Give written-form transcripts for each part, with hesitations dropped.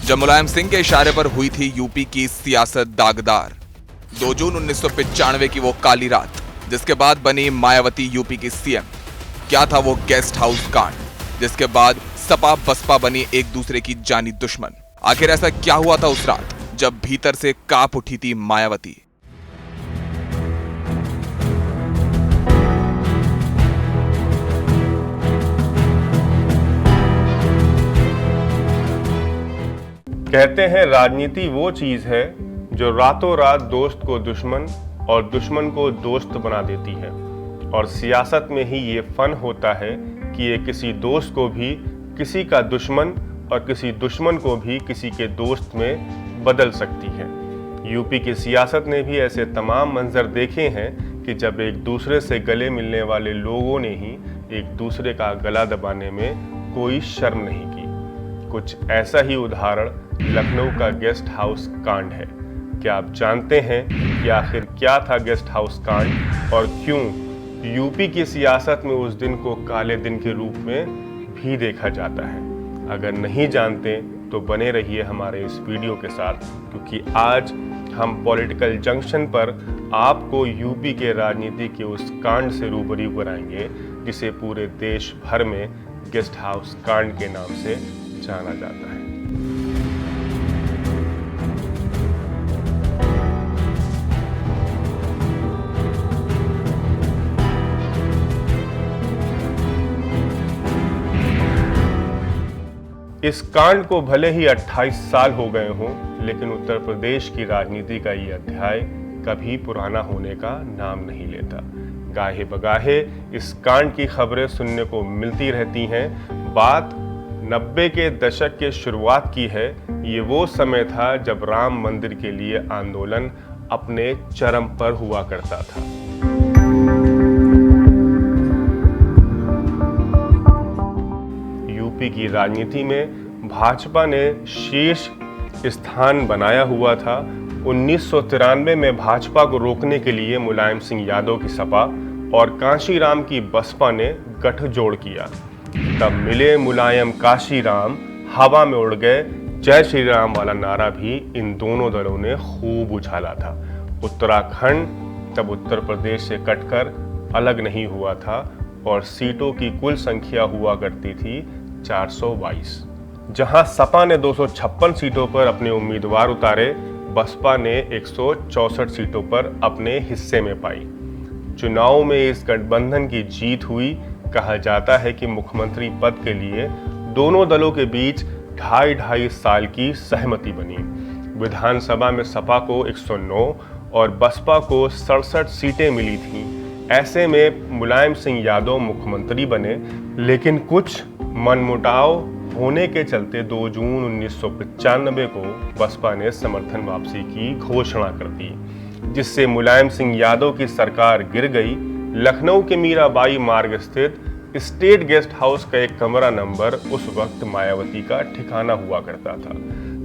जब मुलायम सिंह के इशारे पर हुई थी यूपी की सियासत दागदार। 2 जून 1995 की वो काली रात, जिसके बाद बनी मायावती यूपी की सीएम। क्या था वो गेस्ट हाउस कांड, जिसके बाद सपा बसपा बनी एक दूसरे की जानी दुश्मन। आखिर ऐसा क्या हुआ था उस रात, जब भीतर से कांप उठी थी मायावती। कहते हैं राजनीति वो चीज है जो रातों रात दोस्त को दुश्मन और दुश्मन को दोस्त बना देती है। और सियासत में ही ये फन होता है कि ये किसी दोस्त को भी किसी का दुश्मन और किसी दुश्मन को भी किसी के दोस्त में बदल सकती है। यूपी की सियासत ने भी ऐसे तमाम मंजर देखे हैं कि जब एक दूसरे से गले मिलने वाले लोगों ने ही एक दूसरे का गला दबाने में कोई शर्म नहीं की। कुछ ऐसा ही उदाहरण लखनऊ का गेस्ट हाउस कांड है। क्या आप जानते हैं कि आखिर क्या था गेस्ट हाउस कांड और क्यों यूपी की सियासत में उस दिन को काले दिन के रूप में भी देखा जाता है? अगर नहीं जानते तो बने रहिए हमारे इस वीडियो के साथ, क्योंकि आज हम पॉलिटिकल जंक्शन पर आपको यूपी के राजनीति के उस कांड से रूबरू कराएंगे जिसे पूरे देश भर में गेस्ट हाउस कांड के नाम से जाना जाता है। इस कांड को भले ही 28 साल हो गए हों, लेकिन उत्तर प्रदेश की राजनीति का ये अध्याय कभी पुराना होने का नाम नहीं लेता। गाहे बगाहे इस कांड की खबरें सुनने को मिलती रहती हैं। बात 90 के दशक के शुरुआत की है। ये वो समय था जब राम मंदिर के लिए आंदोलन अपने चरम पर हुआ करता था। यूपी की राजनीति में भाजपा ने शीर्ष स्थान बनाया हुआ था। 1993 में भाजपा को रोकने के लिए मुलायम सिंह यादव की सपा और कांशीराम की बसपा ने गठजोड़ किया। तब मिले मुलायम काशीराम, हवा में उड़ गए जय श्री राम वाला नारा भी इन दोनों दलों ने खूब उछाला था। उत्तराखंड तब उत्तर प्रदेश से कटकर अलग नहीं हुआ था और सीटों की कुल संख्या हुआ करती थी 422। जहां सपा ने 256 सीटों पर अपने उम्मीदवार उतारे, बसपा ने 164 सीटों पर अपने हिस्से में पाई। चुनाव में इस गठबंधन की जीत हुई। कहा जाता है कि मुख्यमंत्री पद के लिए दोनों दलों के बीच 2.5 साल की सहमति बनी। विधानसभा में सपा को 109 और बसपा को 67 सीटें मिली थीं। ऐसे में मुलायम सिंह यादव मुख्यमंत्री बने, लेकिन कुछ मनमुटाव होने के चलते 2 जून 1995 को बसपा ने समर्थन वापसी की घोषणा कर दी, जिससे मुलायम सिंह यादव की सरकार गिर गई। लखनऊ के मीराबाई मार्ग स्थित स्टेट गेस्ट हाउस का एक कमरा नंबर उस वक्त मायावती का ठिकाना हुआ करता था।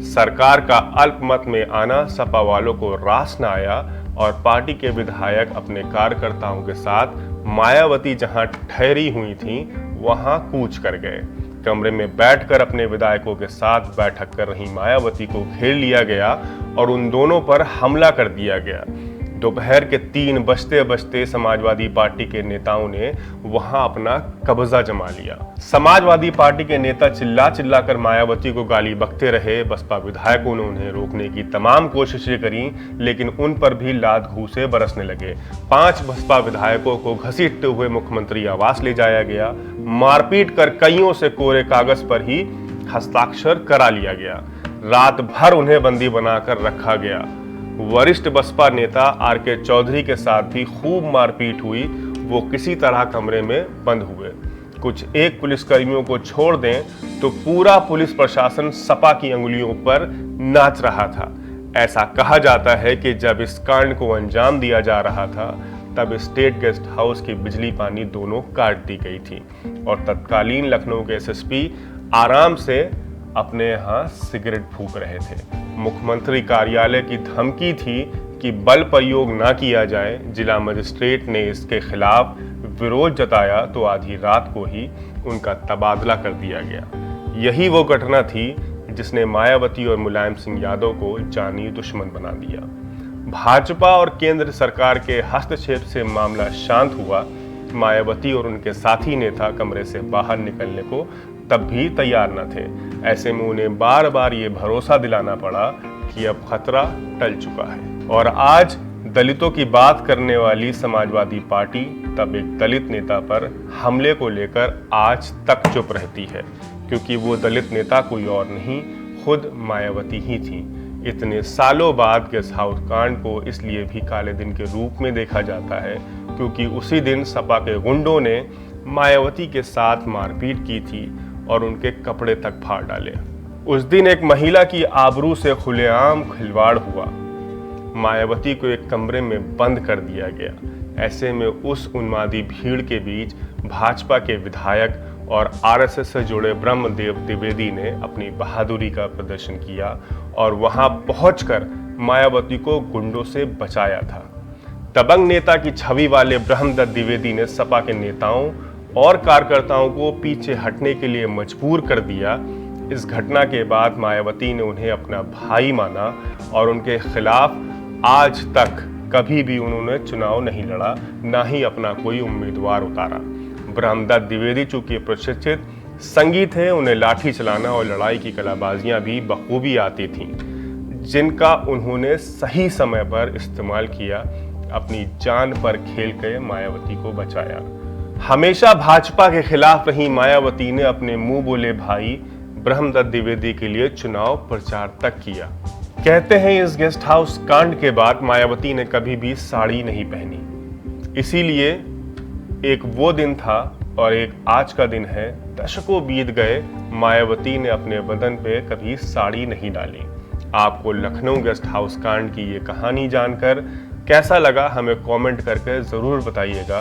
सरकार का अल्पमत में आना सपा वालों को रास न आया और पार्टी के विधायक अपने कार्यकर्ताओं के साथ मायावती जहां ठहरी हुई थीं, वहां कूच कर गए। कमरे में बैठकर अपने विधायकों के साथ बैठक कर रही मायावती को घेर लिया गया और उन दोनों पर हमला कर दिया गया। दोपहर के 3 बजते बजते समाजवादी पार्टी के नेताओं ने वहां अपना कब्जा जमा लिया। समाजवादी पार्टी के नेता चिल्ला चिल्ला कर मायावती को गाली बकते रहे। बसपा विधायकों ने उन्हें रोकने की तमाम कोशिशें करी, लेकिन उन पर भी लात घूंसे बरसने लगे। 5 बसपा विधायकों को घसीटते हुए मुख्यमंत्री आवास ले जाया गया। मारपीट कर कईयों से कोरे कागज पर ही हस्ताक्षर करा लिया गया। रात भर उन्हें बंदी बनाकर रखा गया। वरिष्ठ बसपा नेता आर.के. चौधरी के साथ भी खूब मारपीट हुई। वो किसी तरह कमरे में बंद हुए। कुछ एक पुलिसकर्मियों को छोड़ दें तो पूरा पुलिस प्रशासन सपा की अंगुलियों पर नाच रहा था। ऐसा कहा जाता है कि जब इस कांड को अंजाम दिया जा रहा था, तब स्टेट गेस्ट हाउस की बिजली पानी दोनों काट दी गई थी और तत्कालीन लखनऊ के एसएसपी आराम से अपने यहाँ सिगरेट फूंक रहे थे। मुख्यमंत्री कार्यालय की धमकी थी कि बल प्रयोग न किया जाए। जिला मजिस्ट्रेट ने इसके खिलाफ विरोध जताया तो आधी रात को ही उनका तबादला कर दिया गया। यही वो घटना थी जिसने मायावती और मुलायम सिंह यादव को जानी दुश्मन बना दिया। भाजपा और केंद्र सरकार के हस्तक्षेप से मामला शांत हुआ। मायावती और उनके साथी नेता कमरे से बाहर निकलने को तब भी तैयार न थे। ऐसे में उन्हें बार बार ये भरोसा दिलाना पड़ा कि अब खतरा टल चुका है। और आज दलितों की बात करने वाली समाजवादी पार्टी तब एक दलित नेता पर हमले को लेकर आज तक चुप रहती है, क्योंकि वो दलित नेता कोई और नहीं, खुद मायावती ही थी। इतने सालों बाद गेस्ट हाउस कांड को इसलिए भी काले दिन के रूप में देखा जाता है क्योंकि उसी दिन सपा के गुंडों ने मायावती के साथ मारपीट की थी और उनके कपड़े तक फाड़ डाले। उस दिन एक महिला की आबरू से खुलेआम खिलवाड़ हुआ। मायावती को एक कमरे में बंद कर दिया गया। ऐसे में उस उन्मादी भीड़ के बीच भाजपा के विधायक और आरएसएस से जुड़े ब्रह्मदेव द्विवेदी ने अपनी बहादुरी का प्रदर्शन किया और वहां पहुंचकर मायावती को गुंडों से बचाया था। दबंग नेता की छवि वाले ब्रह्मदत्त द्विवेदी ने सपा के नेताओं और कार्यकर्ताओं को पीछे हटने के लिए मजबूर कर दिया। इस घटना के बाद मायावती ने उन्हें अपना भाई माना और उनके खिलाफ आज तक कभी भी उन्होंने चुनाव नहीं लड़ा, ना ही अपना कोई उम्मीदवार उतारा। ब्रह्मदत्त द्विवेदी चूंकि प्रशिक्षित संगी थे, उन्हें लाठी चलाना और लड़ाई की कलाबाजियां भी बखूबी आती थीं, जिनका उन्होंने सही समय पर इस्तेमाल किया। अपनी जान पर खेल कर मायावती को बचाया। हमेशा भाजपा के खिलाफ रही मायावती ने अपने मुंह बोले भाई ब्रह्मदत्त द्विवेदी के लिए चुनाव प्रचार तक किया। कहते हैं इस गेस्ट हाउस कांड के बाद मायावती ने कभी भी साड़ी नहीं पहनी। इसीलिए एक वो दिन था और एक आज का दिन है। दशकों बीत गए, मायावती ने अपने बदन पे कभी साड़ी नहीं डाली। आपको लखनऊ गेस्ट हाउस कांड की ये कहानी जानकर कैसा लगा हमें कमेंट करके ज़रूर बताइएगा।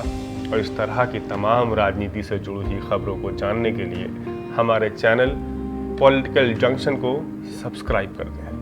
और इस तरह की तमाम राजनीति से जुड़ी हुई खबरों को जानने के लिए हमारे चैनल पॉलिटिकल जंक्शन को सब्सक्राइब कर दें।